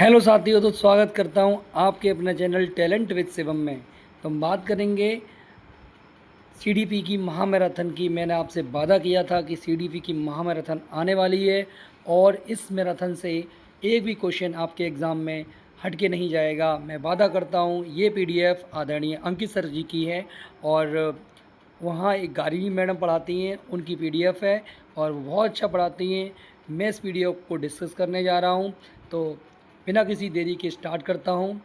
Hello साथियों, तो स्वागत करता हूं आपके अपने चैनल टैलेंट विद शिवम में। तो हम बात करेंगे सीडीपी की महामैराथन की। मैंने आपसे वादा किया था कि सीडीपी की महामैराथन आने वाली है और इस मैराथन से एक भी क्वेश्चन आपके एग्ज़ाम में हट के नहीं जाएगा। मैं वादा करता हूं। ये पीडीएफ आदरणीय अंकित सर जी की है और वहाँ एक गार्गी मैडम पढ़ाती हैं, उनकी पीडीएफ है और वो बहुत अच्छा पढ़ाती हैं। मैं इस पीडीएफ को डिस्कस करने जा रहा हूँ। तो बिना किसी देरी के स्टार्ट करता हूँ।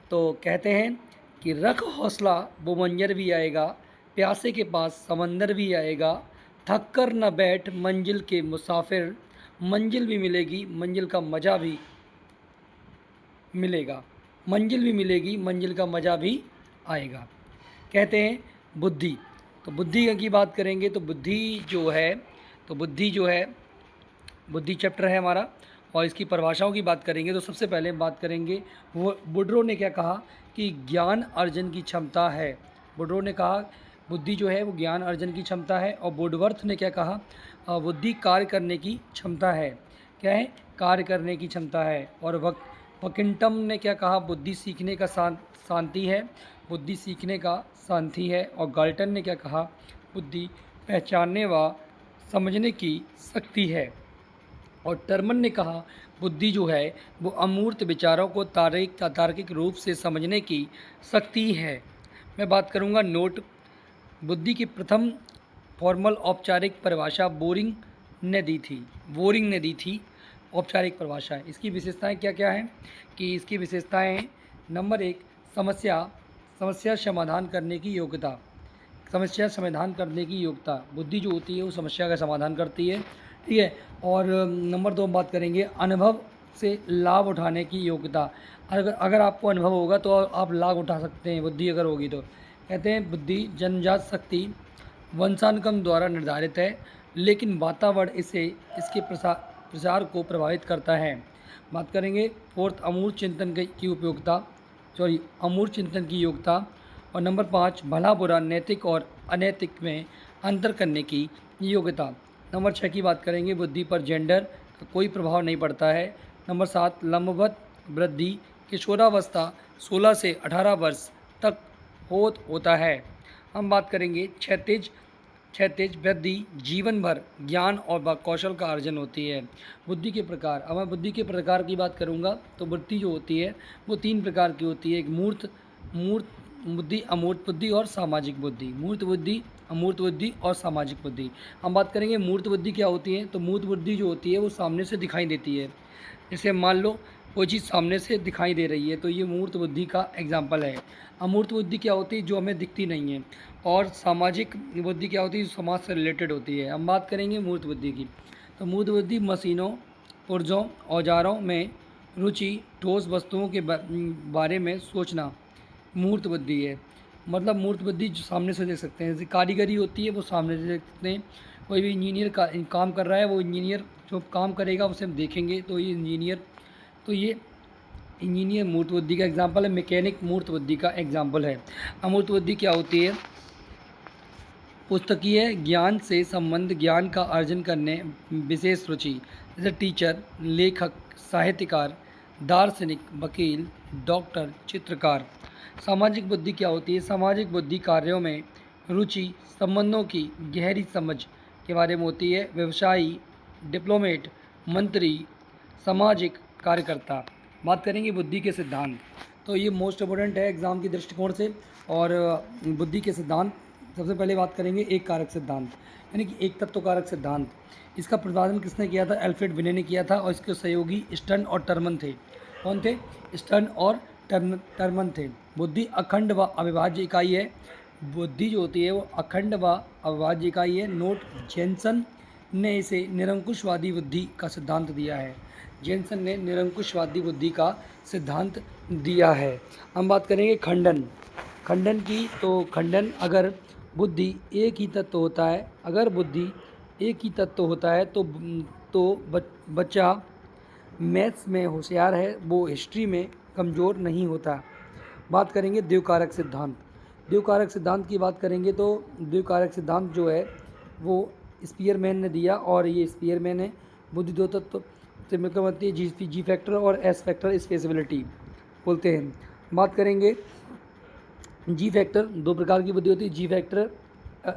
तो कहते हैं कि रख हौसला वो मंजर भी आएगा, प्यासे के पास समंदर भी आएगा, थक कर न बैठ मंजिल के मुसाफिर, मंजिल भी मिलेगी मंजिल का मज़ा भी मिलेगा, मंजिल भी मिलेगी मंजिल का मज़ा भी आएगा। कहते हैं बुद्धि। तो बुद्धि की बात करेंगे तो बुद्धि जो है बुद्धि चैप्टर है हमारा और इसकी परिभाषाओं की बात करेंगे। तो सबसे पहले हम बात करेंगे वो वुड्रो ने क्या कहा कि ज्ञान अर्जन की क्षमता है। वुड्रो ने कहा बुद्धि जो है वो ज्ञान अर्जन की क्षमता है। और वुडवर्थ ने क्या कहा, बुद्धि कार्य करने की क्षमता है। क्या है? कार्य करने की क्षमता है। और वकिंटम ने क्या कहा, बुद्धि सीखने का शांति है, बुद्धि सीखने का शांति है। और गाल्टन ने क्या कहा, बुद्धि पहचानने व समझने की शक्ति है। और टर्मन ने कहा बुद्धि जो है वो अमूर्त विचारों को तार्किक रूप से समझने की शक्ति है। मैं बात करूंगा नोट। बुद्धि की प्रथम फॉर्मल औपचारिक परिभाषा बोरिंग ने दी थी औपचारिक परिभाषा। इसकी विशेषताएं क्या क्या हैं कि इसकी विशेषताएं नंबर 1, समस्या समाधान करने की योग्यता। समस्या समाधान करने की योग्यता, बुद्धि जो होती है वो समस्या का समाधान करती है, ठीक है। और नंबर 2 हम बात करेंगे अनुभव से लाभ उठाने की योग्यता। अगर आपको अनुभव होगा तो आप लाभ उठा सकते हैं, बुद्धि अगर होगी तो। कहते हैं बुद्धि जन्मजात शक्ति वंशानुक्रम द्वारा निर्धारित है, लेकिन वातावरण इसके प्रसार को प्रभावित करता है। बात करेंगे फोर्थ अमूर्त चिंतन की उपयोगिता, अमूर्त चिंतन की योग्यता। और नंबर 5 भला बुरा नैतिक और अनैतिक में अंतर करने की योग्यता। नंबर 6 की बात करेंगे बुद्धि पर जेंडर का कोई प्रभाव नहीं पड़ता है। नंबर 7 लंबवत वृद्धि किशोरावस्था 16 से 18 वर्ष तक होता है। हम बात करेंगे क्षैतिज वृद्धि जीवन भर ज्ञान और कौशल का अर्जन होती है। बुद्धि के प्रकार, अब मैं बुद्धि के प्रकार की बात करूंगा तो बुद्धि जो होती है वो 3 प्रकार की होती है। एक मूर्त बुद्धि, अमूर्त बुद्धि और सामाजिक बुद्धि। मूर्त बुद्धि, अमूर्त बुद्धि और सामाजिक बुद्धि। हम बात करेंगे मूर्त बुद्धि क्या होती है। तो मूर्त बुद्धि जो होती है वो सामने से दिखाई देती है। जैसे मान लो कोई चीज़ सामने से दिखाई दे रही है तो ये मूर्त बुद्धि का एग्जाम्पल है। अमूर्त बुद्धि क्या होती है, जो हमें दिखती नहीं है। और सामाजिक बुद्धि क्या होती है, जो समाज से रिलेटेड होती है। हम बात करेंगे मूर्त बुद्धि की। तो मूर्त बुद्धि मशीनों, पुर्जों, औजारों में रुचि, ठोस वस्तुओं के बारे में सोचना मूर्त बुद्धि है। मतलब मूर्त बुद्धि जो सामने से देख सकते हैं। जैसे कारीगरी होती है वो सामने से देख सकते हैं। कोई भी इंजीनियर का काम कर रहा है, वो इंजीनियर जो काम करेगा उसे हम देखेंगे तो ये इंजीनियर मूर्त बुद्धि का एग्जाम्पल है। मैकेनिक मूर्त बुद्धि का एग्जाम्पल है। अमूर्त बुद्धि क्या होती है, पुस्तकीय ज्ञान से संबंध, ज्ञान का अर्जन करने विशेष रुचि। जैसे टीचर, लेखक, साहित्यकार, दार्शनिक, वकील, डॉक्टर, चित्रकार। सामाजिक बुद्धि क्या होती है, सामाजिक बुद्धि कार्यों में रुचि, संबंधों की गहरी समझ के बारे में होती है। व्यवसायी, डिप्लोमेट, मंत्री, सामाजिक कार्यकर्ता। बात करेंगे बुद्धि के सिद्धांत। तो ये मोस्ट इम्पोर्टेंट है एग्ज़ाम के दृष्टिकोण से। और बुद्धि के सिद्धांत सबसे पहले बात करेंगे एक कारक सिद्धांत, यानी कि एक तत्व कारक सिद्धांत। इसका प्रतिपादन किसने किया था, एल्फ्रेड विने ने किया था। और इसके सहयोगी स्टर्न और टर्मन थे। कौन थे? स्टर्न और टर्मन थे। बुद्धि अखंड व अविभाज्य इकाई है। बुद्धि जो होती है वो अखंड व अविभाज्य इकाई है। नोट जेनसन ने इसे निरंकुशवादी बुद्धि का सिद्धांत दिया है। जेनसन ने निरंकुशवादी बुद्धि का सिद्धांत दिया है। हम बात करेंगे खंडन की। तो खंडन, अगर बुद्धि एक ही तत्व होता है, अगर बुद्धि एक ही तत्व होता है तो बच्चा मैथ्स में होशियार है, वो हिस्ट्री में कमज़ोर नहीं होता। बात करेंगे द्विकारक सिद्धांत। द्विकारक सिद्धांत की बात करेंगे तो द्विकारक सिद्धांत जो है वो स्पीयरमैन ने दिया और ये स्पीयरमैन है। बुद्धि दो तत्व से मिलकर बनती है जी फैक्टर और एस फैक्टर स्पेसिबिलिटी बोलते हैं। बात करेंगे जी फैक्टर, दो प्रकार की बुद्धि होती है, जी फैक्टर,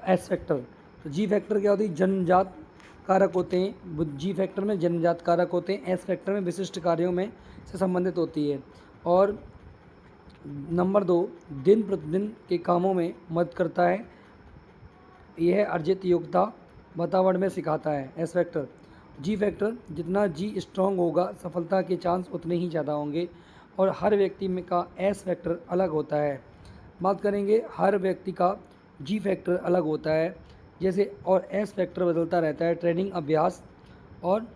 एस फैक्टर। तो जी फैक्टर क्या होती है, जन्मजात कारक होते हैं, जी फैक्टर में जन्मजात कारक होते हैं, एस फैक्टर में विशिष्ट कार्यों में से संबंधित होती है। और नंबर 2, दिन प्रतिदिन के कामों में मदद करता है, यह अर्जित योग्यता वातावरण में सिखाता है। एस फैक्टर, जी फैक्टर, जितना जी स्ट्रांग होगा सफलता के चांस उतने ही ज़्यादा होंगे, और हर व्यक्ति में का एस फैक्टर अलग होता है। बात करेंगे हर व्यक्ति का जी फैक्टर अलग होता है जैसे, और एस फैक्टर बदलता रहता है, ट्रेनिंग, अभ्यास और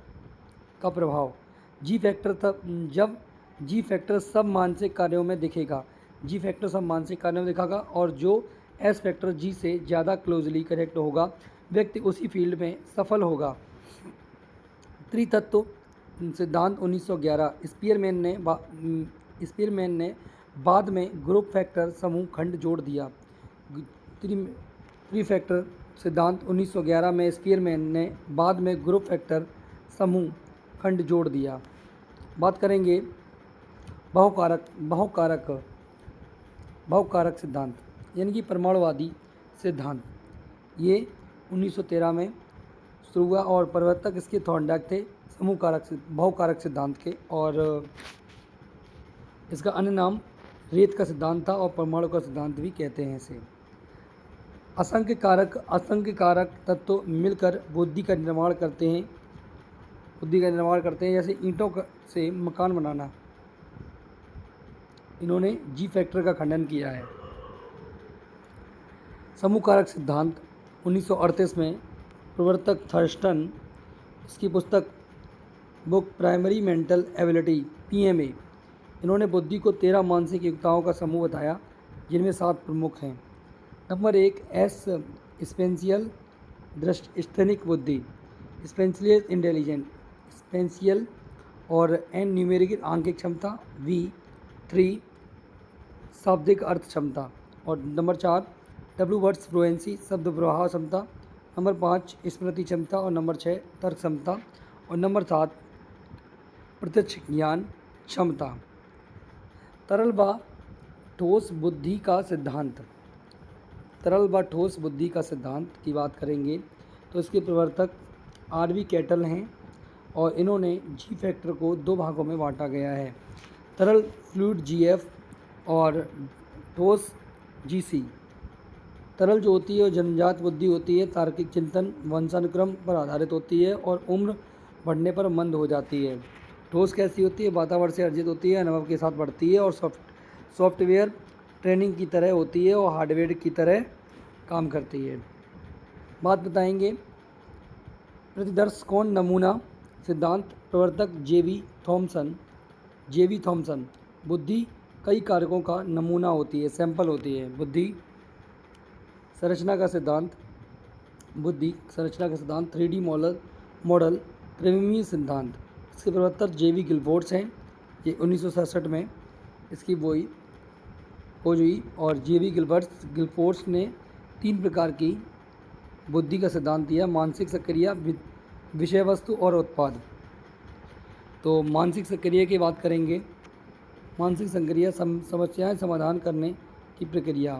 का प्रभाव। जी फैक्टर तब जब जी फैक्टर सब मानसिक कार्यों में दिखेगा, जी फैक्टर सब मानसिक कार्यों में दिखागा, और जो एस फैक्टर जी से ज़्यादा क्लोजली कनेक्ट होगा व्यक्ति उसी फील्ड में सफल होगा। त्रितत्व सिद्धांत 1911, स्पीयरमैन ने बाद में ग्रुप फैक्टर समूह खंड जोड़ दिया। त्रि फैक्टर सिद्धांत 1911 में स्पीयरमैन ने बाद में ग्रुप फैक्टर समूह खंड जोड़ दिया। बात करेंगे बहुकारक सिद्धांत यानी कि परमाणुवादी सिद्धांत। ये 1913 में शुरू हुआ और प्रवर्तक इसके थॉर्नडाइक थे बहुकारक सिद्धांत के, और इसका अन्य नाम रेत का सिद्धांत था और परमाणु का सिद्धांत भी कहते हैं इसे। असंख्य कारक तत्व मिलकर बुद्धि का निर्माण करते हैं, जैसे ईंटों से मकान बनाना। इन्होंने जी फैक्टर का खंडन किया है। समूह कारक सिद्धांत 1938 में प्रवर्तक थर्स्टन, इसकी पुस्तक book primary mental ability PMA, इन्होंने बुद्धि को 13 मानसिक योग्यताओं का समूह बताया जिनमें 7 प्रमुख हैं। नंबर 1, एस स्पेंशियल दृष्टिस्थनिक बुद्धि, स्पेंशियल इंटेलिजेंट, स्पेंशियल, और एन न्यूमेरिकल आंकिक क्षमता, V3 शाब्दिक अर्थ क्षमता, और नंबर 4 W वर्ड्स फ्लुएंसी शब्द प्रवाह क्षमता, नंबर 5 स्मृति क्षमता, और नंबर 6 तर्क क्षमता, और नंबर 7 प्रत्यक्ष ज्ञान क्षमता। तरल व ठोस बुद्धि का सिद्धांत, की बात करेंगे तो इसके प्रवर्तक RV कैटल हैं, और इन्होंने जी फैक्टर को 2 भागों में बांटा गया है, तरल फ्लूइड GF और ठोस GC। तरल जो होती है वो जन्मजात बुद्धि होती है, तार्किक चिंतन, वंशानुक्रम पर आधारित होती है और उम्र बढ़ने पर मंद हो जाती है। ठोस कैसी होती है, वातावरण से अर्जित होती है, अनुभव के साथ बढ़ती है, और सॉफ्टवेयर ट्रेनिंग की तरह होती है और हार्डवेयर की तरह काम करती है। बात बताएंगे प्रतिदर्श कोण नमूना सिद्धांत, प्रवर्तक जेवी थॉमसन। बुद्धि कई कारकों का नमूना होती है, सैंपल होती है। बुद्धि संरचना का सिद्धांत 3D मॉडल त्रिविमीय सिद्धांत, इसके प्रवर्तक जेवी गिलफोर्ड्स हैं। ये 1967 में इसकी खोज हुई, और जेवी गिलफोर्ड्स ने 3 प्रकार की बुद्धि का सिद्धांत दिया, मानसिक सक्रिया, विषय वस्तु और उत्पाद। तो मानसिक सक्रिया की बात करेंगे। मानसिक सक्रिया समस्याएं समाधान करने की प्रक्रिया,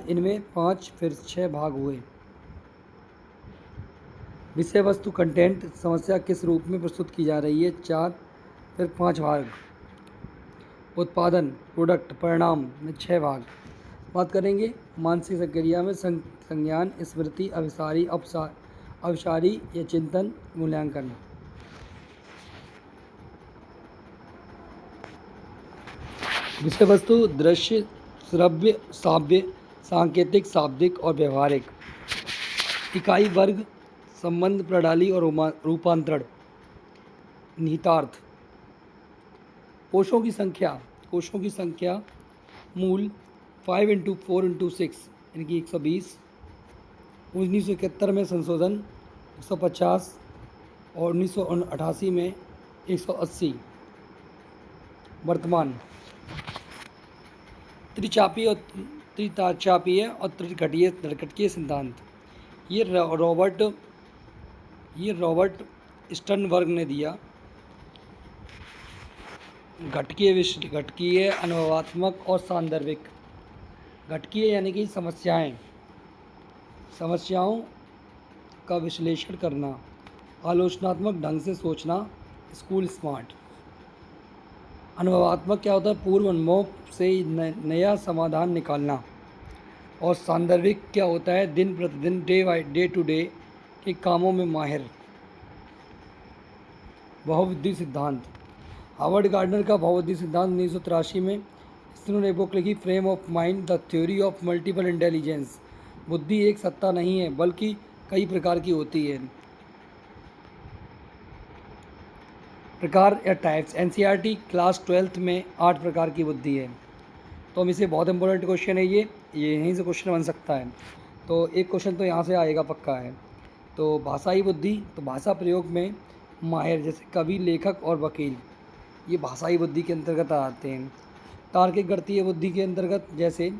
इनमें 5 फिर 6 भाग हुए। विषय वस्तु कंटेंट, समस्या किस रूप में प्रस्तुत की जा रही है, 4 फिर 5 भाग। उत्पादन, प्रोडक्ट, परिणाम में 6 भाग। बात करेंगे मानसिक सक्रिया में संज्ञान, स्मृति, अविचारी या चिंतन, मूल्यांकन। विषय वस्तु दृश्य, श्रव्य, श्राव्य, सांकेतिक, शाब्दिक और व्यवहारिक। इकाई वर्ग, संबंध प्रणाली और रूपांतरण। निहितार्थ, कोशों की संख्या मूल 5 × 4 × 6 यानी कि 120। 1971 में संशोधन 150 और 1988 में 180। वर्तमान त्रिचापीय और त्रिकटीय सिद्धांत, ये रॉबर्ट स्टर्नबर्ग ने दिया। घटकीय, अनुभवात्मक और सांदर्भिक। घटकीय यानी कि समस्याओं का विश्लेषण करना, आलोचनात्मक ढंग से सोचना, स्कूल स्मार्ट। अनुभवात्मक क्या होता है? पूर्व अनुभव से नया समाधान निकालना। और सांदर्भिक क्या होता है? दिन प्रतिदिन, डे टू डे के कामों में माहिर। बहुबुद्धि सिद्धांत। हार्वर्ड गार्डनर का बहुबुद्धि सिद्धांत 1983 में। इसने एक बुक लिखी, frame of mind, the theory of multiple intelligence. बुद्धि एक सत्ता नहीं है बल्कि कई प्रकार की होती है। प्रकार या टाइप्स। एनसीईआरटी क्लास 12th में 8 प्रकार की बुद्धि है। तो हम इसे, बहुत इंपॉर्टेंट क्वेश्चन है ये यहीं से क्वेश्चन बन सकता है। तो एक क्वेश्चन तो यहाँ से आएगा पक्का है। तो भाषाई बुद्धि, तो भाषा प्रयोग में माहिर, जैसे कवि, लेखक और वकील, ये भाषाई बुद्धि के अंतर्गत आते हैं। तार्किक गणितीय बुद्धि के अंतर्गत, जैसे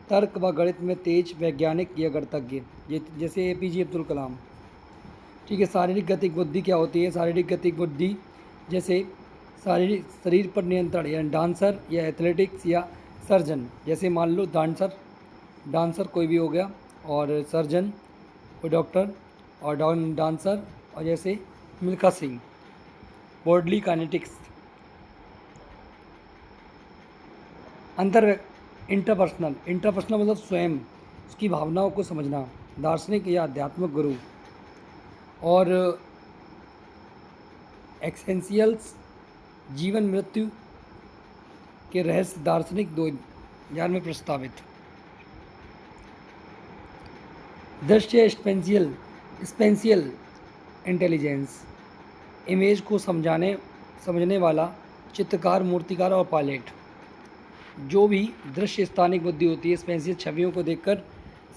तर्क व गणित में तेज वैज्ञानिक या गणितज्ञ, जैसे एपीजे अब्दुल कलाम। ठीक है। शारीरिक गतिक बुद्धि क्या होती है? शारीरिक गतिक बुद्धि जैसे शरीर पर नियंत्रण, या डांसर या एथलेटिक्स या सर्जन, जैसे मान लो डांसर कोई भी हो गया, और सर्जन कोई डॉक्टर, और डांसर, और जैसे Milkha Singh. Bodily kinetics. Interpersonal मतलब स्वयं, उसकी भावनाओं को समझना, दार्शनिक या आध्यात्मिक गुरु। और एक्सेंशियल्स, जीवन मृत्यु के रहस्य, दार्शनिक 2000 में प्रस्तावित। दृश्य स्पेंशियल इंटेलिजेंस, इमेज को समझने वाला चित्रकार, मूर्तिकार और पायलट। जो भी दृश्य स्थानिक बुद्धि होती है, स्पेंशियल छवियों को देखकर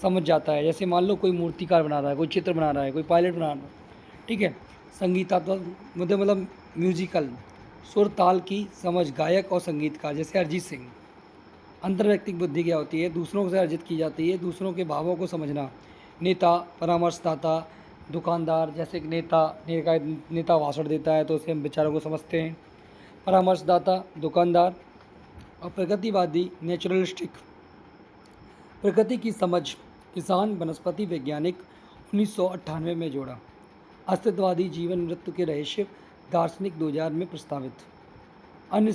समझ जाता है। जैसे मान लो कोई मूर्तिकार बना रहा है, कोई चित्र बना रहा है, कोई पायलट बना रहा है। ठीक है। संगीतात्मक मतलब म्यूजिकल, सुर ताल की समझ, गायक और संगीतकार, जैसे अरिजीत सिंह। अंतर्व्यक्तिक बुद्धि क्या होती है? दूसरों से अर्जित की जाती है, दूसरों के भावों को समझना। नेता, परामर्शदाता, दुकानदार, जैसे एक नेता भाषण देता है तो उसे हम विचारों को समझते हैं। परामर्शदाता, दुकानदार। और प्रगतिवादी, नेचुरलिस्टिक, प्रकृति की समझ, किसान, वनस्पति वैज्ञानिक, 1998 में जोड़ा। अस्तित्ववादी, जीवन मृत्यु के रहस्य, दार्शनिक, 2000 में प्रस्तावित। अन्य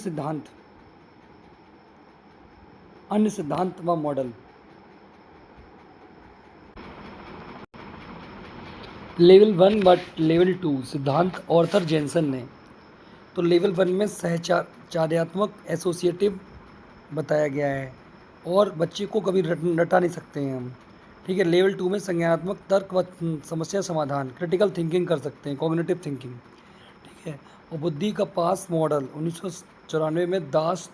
सिद्धांत व मॉडल। लेवल 1 व लेवल 2 सिद्धांत ऑर्थर जेनसन ने। तो लेवल 1 में सहचार्यात्मक एसोसिएटिव बताया गया है, और बच्चे को कभी रटा नहीं सकते हैं हम। ठीक है। लेवल 2 में संज्ञानात्मक तर्क व समस्या समाधान, क्रिटिकल थिंकिंग कर सकते हैं, कॉग्निटिव थिंकिंग। ठीक है। और बुद्धि का पास मॉडल 1994 में दास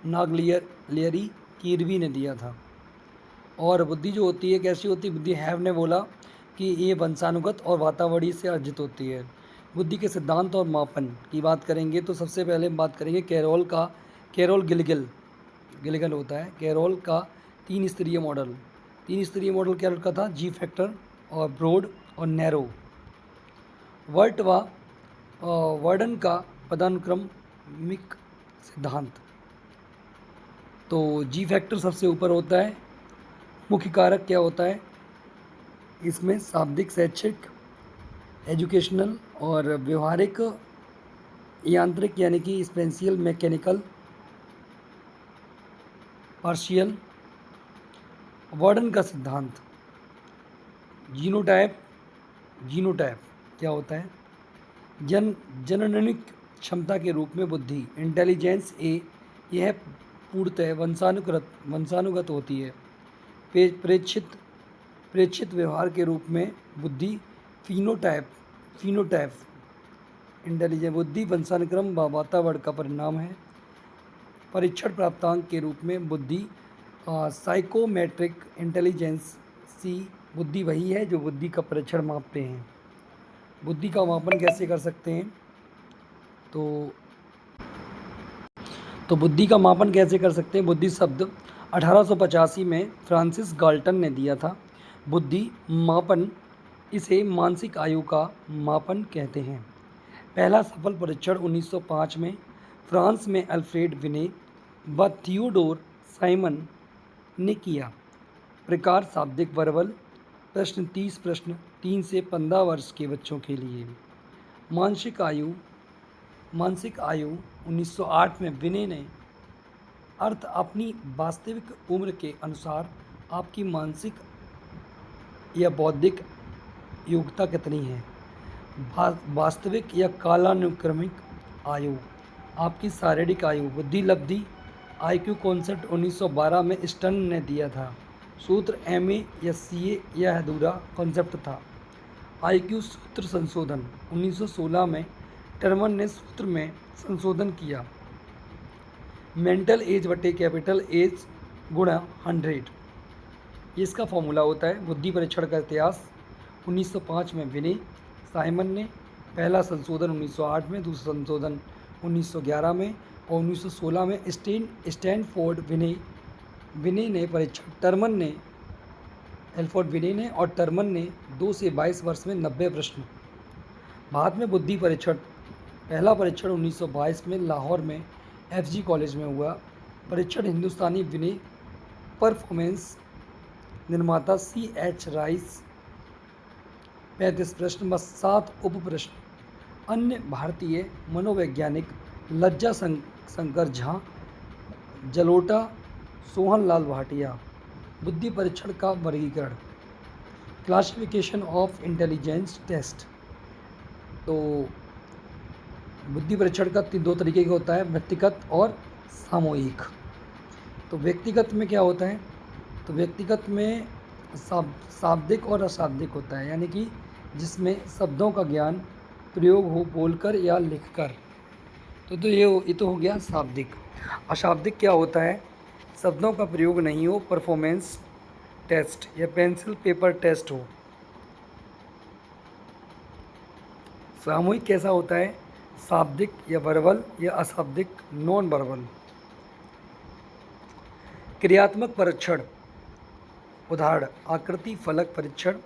नागलियरी कीरवी ने दिया था। और बुद्धि जो होती है कैसी होती है? बुद्धि हैव ने बोला कि ये वंशानुगत और वातावरणीय से अर्जित होती है। बुद्धि के सिद्धांत और मापन की बात करेंगे तो सबसे पहले हम बात करेंगे कैरोल गिलगल होता है। कैरोल का 3 स्तरीय मॉडल। 3 स्तरीय मॉडल कैरोल का था, जी फैक्टर और ब्रॉड और नैरो। वर्डन का पदानुक्रमिक सिद्धांत। तो जी फैक्टर सबसे ऊपर होता है। मुख्य कारक क्या होता है इसमें? शाब्दिक, शैक्षिक, एजुकेशनल और व्यवहारिक, यांत्रिक यानी कि स्पेंशियल, मैकेनिकल, पार्शियल। वर्डन का सिद्धांत। जीनोटाइप क्या होता है? जननिक क्षमता के रूप में बुद्धि, इंटेलिजेंस ए, यह पूर्णतः वंशानुगत होती है। प्रेक्षित व्यवहार के रूप में बुद्धि, फिनोटाइप इंटेलिजेंस, बुद्धि वंशानुक्रम व वातावरण का परिणाम है। परीक्षण प्राप्तांक के रूप में बुद्धि, साइकोमेट्रिक इंटेलिजेंस सी, बुद्धि वही है जो बुद्धि का परीक्षण मापते हैं। बुद्धि का मापन कैसे कर सकते हैं? तो बुद्धि का मापन कैसे कर सकते हैं? बुद्धि शब्द 1885 में फ्रांसिस गाल्टन ने दिया था। बुद्धि मापन, इसे मानसिक आयु का मापन कहते हैं। पहला सफल परीक्षण 1905 में फ्रांस में अल्फ्रेड विने व थियोडोर साइमन ने किया। प्रकार शाब्दिक वर्बल। प्रश्न 30 प्रश्न 3 से 15 वर्ष के बच्चों के लिए। मानसिक आयु 1908 में विने ने अर्थ अपनी वास्तविक उम्र के अनुसार आपकी मानसिक या बौद्धिक योग्यता कितनी है। वास्तविक या कालानुक्रमिक आयु, आपकी शारीरिक आयु। बुद्धि लब्धि IQ कॉन्सेप्ट 1912 में स्टर्न ने दिया था। सूत्र MA या CA यह अधूरा कॉन्सेप्ट था। IQ सूत्र संशोधन 1916 में टर्मन ने सूत्र में संशोधन किया। मेंटल एज बटे कैपिटल एज गुणा 100, ये इसका फॉर्मूला होता है। बुद्धि परीक्षण का इतिहास 1905 में विने साइमन ने, पहला संशोधन 1908 में, दूसरा संशोधन 1911 में और 1916 में स्टैनफोर्ड विने ने परीक्षण टर्मन ने एल्फ्रेड विने ने और टर्मन ने 2 से 22 वर्ष में 90 प्रश्न। बाद में बुद्धि परीक्षण, पहला परीक्षण 1922 में लाहौर में FG कॉलेज में हुआ। परीक्षण हिंदुस्तानी विने परफॉर्मेंस निर्माता CH राइस 35 प्रश्न व 7 उप प्रश्न। अन्य भारतीय मनोवैज्ञानिक लज्जा शंकर झा, जलोटा, सोहन लाल भाटिया। बुद्धि परीक्षण का वर्गीकरण, क्लासिफिकेशन ऑफ इंटेलिजेंस टेस्ट। तो बुद्धि परीक्षण का 2 तरीके का होता है, व्यक्तिगत और सामूहिक। तो व्यक्तिगत में क्या होता है, तो व्यक्तिगत में शाब्दिक और अशाब्दिक होता है, यानी कि जिसमें शब्दों का ज्ञान प्रयोग हो बोलकर या लिखकर। तो ये तो हो गया शाब्दिक। अशाब्दिक क्या होता है, शब्दों का प्रयोग नहीं हो, परफॉर्मेंस टेस्ट या पेंसिल पेपर टेस्ट हो। सामूहिक कैसा होता है, शाब्दिक या वर्बल या अशाब्दिक नॉन वर्बल। क्रियात्मक परीक्षण, उदाहरण आकृति फलक परीक्षण,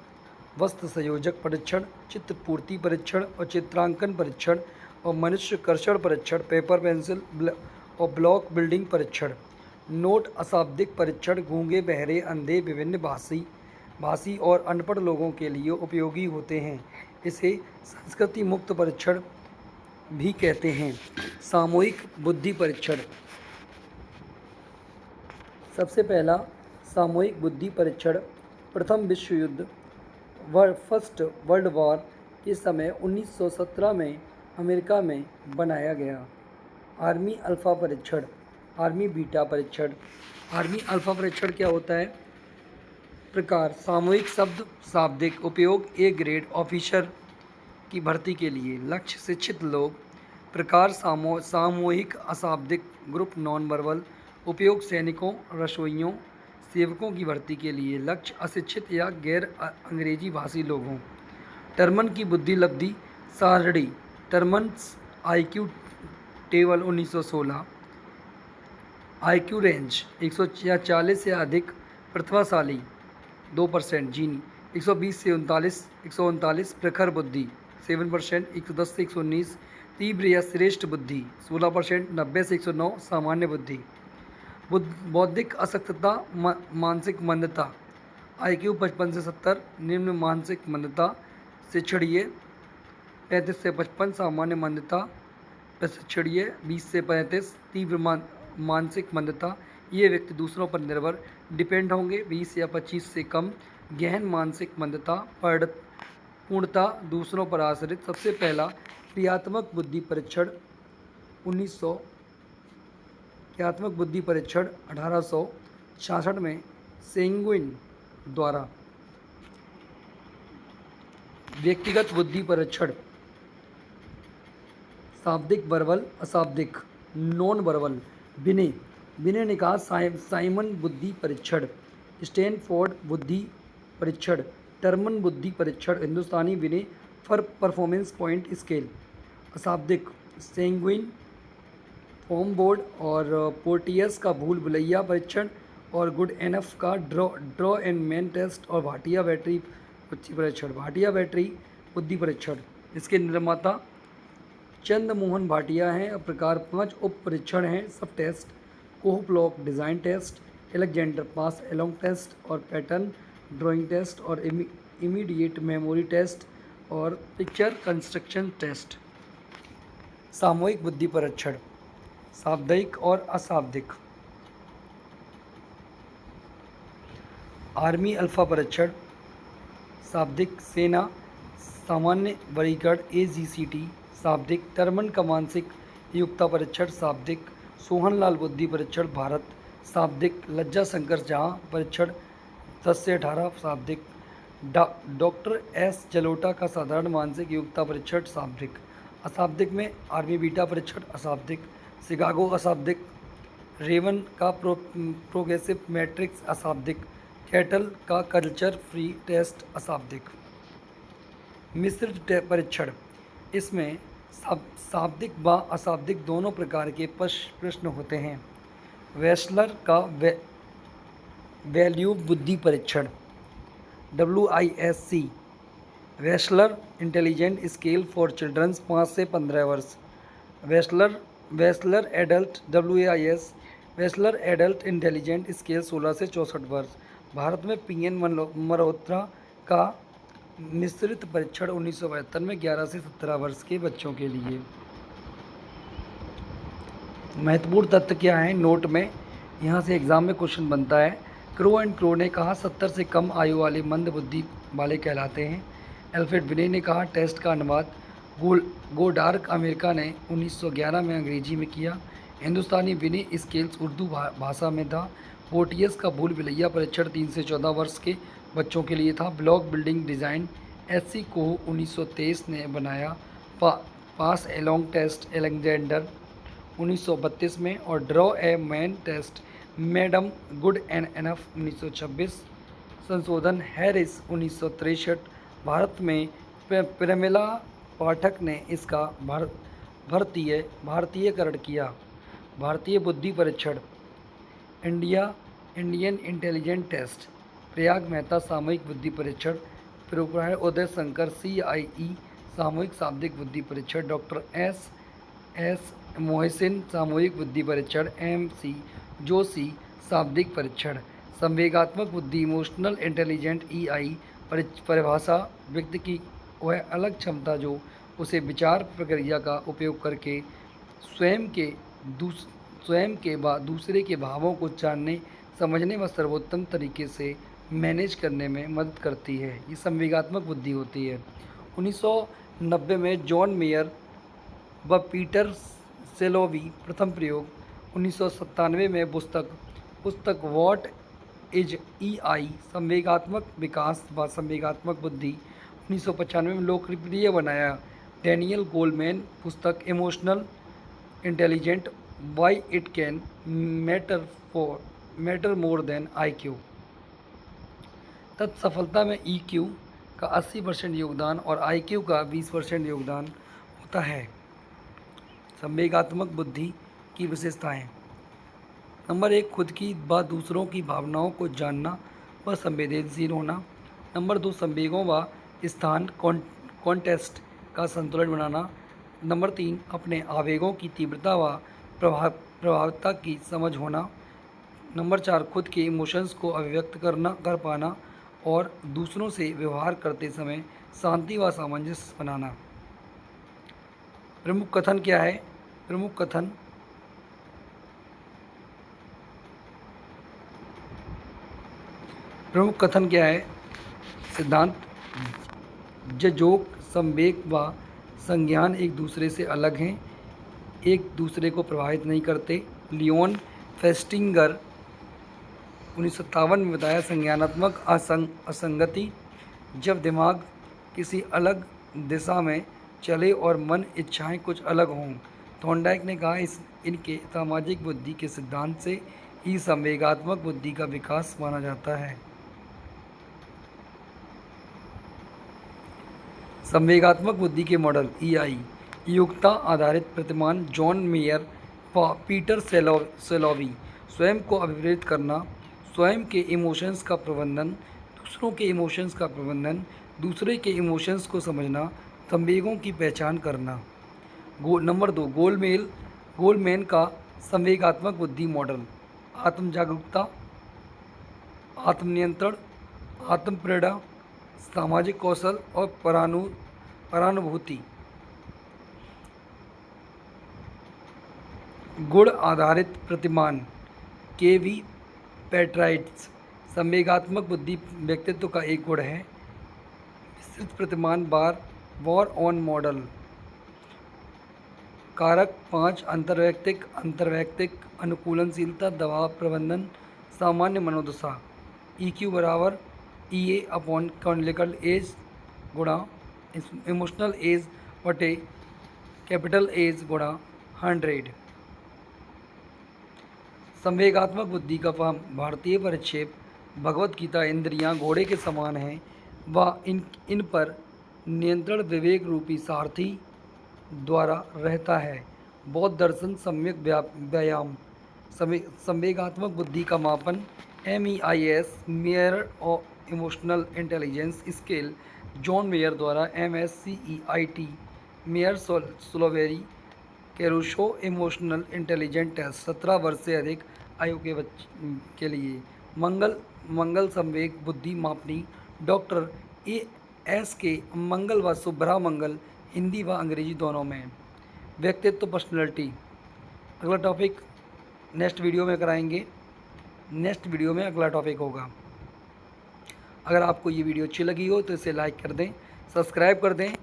वस्त्र संयोजक परीक्षण, चित्र पूर्ति परीक्षण और चित्रांकन परीक्षण और मनुष्य कर्षण परीक्षण, पेपर पेंसिल और ब्लॉक बिल्डिंग परीक्षण। नोट अशाब्दिक परीक्षण गूंगे बहरे अंधे विभिन्न भाषी और अनपढ़ लोगों के लिए उपयोगी होते हैं। इसे संस्कृति मुक्त परीक्षण भी कहते हैं। सामूहिक बुद्धि परीक्षण, सबसे पहला सामूहिक बुद्धि परीक्षण प्रथम विश्व युद्ध फर्स्ट वर्ल्ड वॉर के समय 1917 में अमेरिका में बनाया गया। आर्मी अल्फा परीक्षण, आर्मी बीटा परीक्षण। आर्मी अल्फा परीक्षण क्या होता है, प्रकार सामूहिक शब्द शाब्दिक, उपयोग A ग्रेड ऑफिसर की भर्ती के लिए, लक्ष्य शिक्षित लोग। प्रकार सामूहिक अशाब्दिक ग्रुप नॉन वर्बल, उपयोग सैनिकों रसोइयों सेवकों की भर्ती के लिए, लक्ष्य अशिक्षित या गैर अंग्रेजी भाषी लोगों। टर्मन की बुद्धि लब्धि सारणी, टर्मन्स IQ टेबल 1916। IQ रेंज 140 से अधिक प्रतिभाशाली 2% जीनी, 120 से 139 प्रखर बुद्धि 7%, 110 से 119 तीव्र या श्रेष्ठ बुद्धि 16%, 90 से 109 सामान्य बुद्धि। बौद्धिक अशक्तता मानसिक मंदता IQ 55 से 70, निम्न मानसिक मंदता शिक्षणीय 35 से 55, सामान्य मंदता प्रशिक्षणीय 20 से 35, तीव्र मानसिक मंदता ये व्यक्ति दूसरों पर निर्भर डिपेंड होंगे 20 या 25 से कम। गहन मानसिक मंदता पूर्णता दूसरों पर आश्रित। सबसे पहला क्रियात्मक बुद्धि परीक्षण 1900 क्रियात्मक बुद्धि परीक्षण 1866 में सेंगुइन द्वारा। व्यक्तिगत बुद्धि परीक्षण, शाब्दिक वर्बल अशाब्दिक नॉन वर्बल। विने ने कहा साइमन बुद्धि परीक्षण, स्टैनफोर्ड बुद्धि परीक्षण, टर्मन बुद्धि परीक्षण, हिंदुस्तानी विने फॉर परफॉर्मेंस पॉइंट स्केल। अशाब्दिक सेंगुइन फॉर्म बोर्ड और पोर्टियस का भूल भुलैया परीक्षण और गुड एनफ का ड्रॉ एंड मैन टेस्ट और भाटिया बैटरी बुद्धि परीक्षण। भाटिया बैटरी बुद्धि परीक्षण, इसके निर्माता चंद्रमोहन भाटिया हैं। प्रकार 5 उप परीक्षण हैं, सब टेस्ट, कोह ब्लॉक डिज़ाइन टेस्ट, एलेक्जेंडर पास एलोंग टेस्ट और पैटर्न ड्राइंग टेस्ट और इमीडिएट मेमोरी टेस्ट और पिक्चर कंस्ट्रक्शन टेस्ट। सामूहिक बुद्धि परीक्षण, शाब्दिक और अशाब्दिक। आर्मी अल्फा परीक्षण, शाब्दिक। सेना सामान्य वर्गीकरण AGCT, शाब्दिक। टर्मन का मानसिक योग्यता परीक्षण, शाब्दिक। सोहनलाल बुद्धि परीक्षण भारत, शाब्दिक। लज्जा शंकर जहाँ परीक्षण 10 से 18, शाब्दिक। डॉक्टर S जलोटा का साधारण मानसिक योग्यता परीक्षण, शाब्दिक। अशाब्दिक में आर्मी बीटा परीक्षण, अशाब्दिक। शिकागो अशाब्दिक। रेवन का प्रोग्रेसिव मैट्रिक्स, अशाब्दिक। कैटल का कल्चर फ्री टेस्ट, अशाब्दिक। मिश्रित परीक्षण, इसमें शाब्दिक व अशाब्दिक दोनों प्रकार के प्रश्न होते हैं। वेस्लर का वैल्यू बुद्धि परीक्षण, WISC। Wechsler intelligent scale for childrens 5 से 15 वर्ष। Wechsler adult WAIS। Wechsler adult intelligent scale 16 से 64 वर्ष। भारत में PN मल्होत्रा का मिश्रित परीक्षण 1972 में 11 से 17 वर्ष के बच्चों के लिए। महत्वपूर्ण तथ्य क्या है नोट में, यहाँ से एग्जाम में क्वेश्चन बनता है। क्रो एंड क्रो ने कहा 70 से कम आयु वाले मंद बुद्धि वाले कहलाते हैं। एल्फ्रेड विने ने कहा टेस्ट का अनुवाद गोडार्क अमेरिका ने 1911 में अंग्रेजी में किया। हिंदुस्तानी विने स्केल्स उर्दू भाषा में था। बोटियस का भूल भुलैया परीक्षण 3 से 14 वर्ष के बच्चों के लिए था। ब्लॉक बिल्डिंग डिज़ाइन SC कोह 1923 ने बनाया। पास एलोंग टेस्ट एलेक्जेंडर 1932 में और draw a man test madam Goodenough 1926। संशोधन हैरिस 1963। भारत में प्रेमिला पाठक ने इसका भारतीयकरण किया। भारतीय बुद्धि परीक्षण, Indian intelligent test, Prayag Mehta सामूहिक बुद्धि परीक्षण, प्रोफेसर उदय शंकर CIE सामूहिक शाब्दिक बुद्धि परीक्षण, डॉक्टर S मोहसिन सामूहिक बुद्धि परीक्षण, MC जोशी शाब्दिक परीक्षण। संवेगात्मक बुद्धि इमोशनल इंटेलिजेंट EI परिभाषा व्यक्ति की वह अलग क्षमता जो उसे विचार प्रक्रिया का उपयोग करके स्वयं के दूसरे के भावों को जानने समझने व सर्वोत्तम तरीके से मैनेज करने में मदद करती है। ये संवेगात्मक बुद्धि होती है। 1990 में जॉन मेयर व पीटर सेलोवी प्रथम प्रयोग। 1997 में पुस्तक व्हाट इज EI संवेगात्मक विकास व संवेगात्मक बुद्धि 1995 में लोकप्रिय बनाया। डैनियल गोलमैन पुस्तक emotional intelligent why it can matter more than IQ। तत्सफलता में EQ का 80% योगदान और IQ का 20% योगदान होता है। संवेगात्मक बुद्धि की विशेषताएं। नंबर 1, खुद की व दूसरों की भावनाओं को जानना व संवेदनशील होना। नंबर 2, संवेगों व स्थान कॉन्टेक्स्ट का संतुलन बनाना। नंबर 3, अपने आवेगों की तीव्रता व प्रभावता की समझ होना। नंबर 4, खुद के इमोशंस को अभिव्यक्त कर पाना और दूसरों से व्यवहार करते समय शांति व सामंजस्य बनाना। प्रमुख कथन क्या है? प्रमुख कथन क्या है? सिद्धांत, जोक, संवेग व संज्ञान एक दूसरे से अलग हैं, एक दूसरे को प्रभावित नहीं करते। लियोन फेस्टिंगर 1957 में बताया संज्ञानात्मक असंगति जब दिमाग किसी अलग दिशा में चले और मन इच्छाएं कुछ अलग हों। थॉर्नडाइक ने कहा इनके सामाजिक बुद्धि के सिद्धांत से ही संवेगात्मक बुद्धि का विकास माना जाता है। संवेगात्मक बुद्धि के मॉडल EI योग्यता आधारित प्रतिमान जॉन मेयर व पीटर सेलोवी। स्वयं को अभिप्रेरित करना, स्वयं के इमोशंस का प्रबंधन, दूसरों के इमोशंस का प्रबंधन, दूसरे के इमोशंस को समझना, संवेगों की पहचान करना। नंबर 2, गोलमैन का संवेगात्मक बुद्धि मॉडल। आत्म जागरूकता, आत्मनियंत्रण, आत्म प्रेरणा, सामाजिक कौशल और परानुभूति। गुण आधारित प्रतिमान, के.वी. पेट्राइट्स। संवेगात्मक बुद्धि व्यक्तित्व का एक गुण है। विस्तृत प्रतिमान वॉर ऑन मॉडल। कारक 5, अंतर्वैयक्तिक अनुकूलनशीलता, दबाव प्रबंधन, सामान्य मनोदशा। EQ बराबर EA अपॉन क्रोनिकल एज गुणा इमोशनल एज बटे कैपिटल एज गुणा 100। संवेगात्मक बुद्धि का भारतीय परिक्षेप। भगवत गीता, इंद्रियां घोड़े के समान हैं, वह इन पर नियंत्रण विवेक रूपी सारथी द्वारा रहता है। बौद्ध दर्शन सम्यक व्यायाम। संवेगात्मक बुद्धि का मापन MEIS Mayer of emotional intelligence scale, John Mayer द्वारा MSCEIT Mayer Salovey Caruso emotional intelligent test 17 वर्ष से अधिक आयु के बच्चे के लिए। मंगल संवेग बुद्धि मापनी डॉक्टर ASK मंगल व सुब्रहा मंगल, हिंदी व अंग्रेजी दोनों में। व्यक्तित्व पर्सनैलिटी। अगला टॉपिक नेक्स्ट वीडियो में कराएंगे। नेक्स्ट वीडियो में अगला टॉपिक होगा। अगर आपको ये वीडियो अच्छी लगी हो तो इसे लाइक कर दें, सब्सक्राइब कर दें,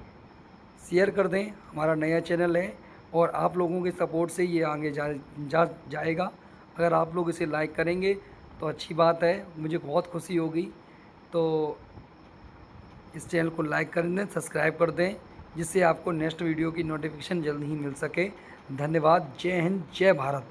शेयर कर दें। हमारा नया चैनल है और आप लोगों के सपोर्ट से ये आगे जाएगा। अगर आप लोग इसे लाइक करेंगे तो अच्छी बात है, मुझे बहुत खुशी होगी। तो इस चैनल को लाइक कर दें, सब्सक्राइब कर दें, जिससे आपको नेक्स्ट वीडियो की नोटिफिकेशन जल्द ही मिल सके। धन्यवाद। जय हिंद, जय भारत।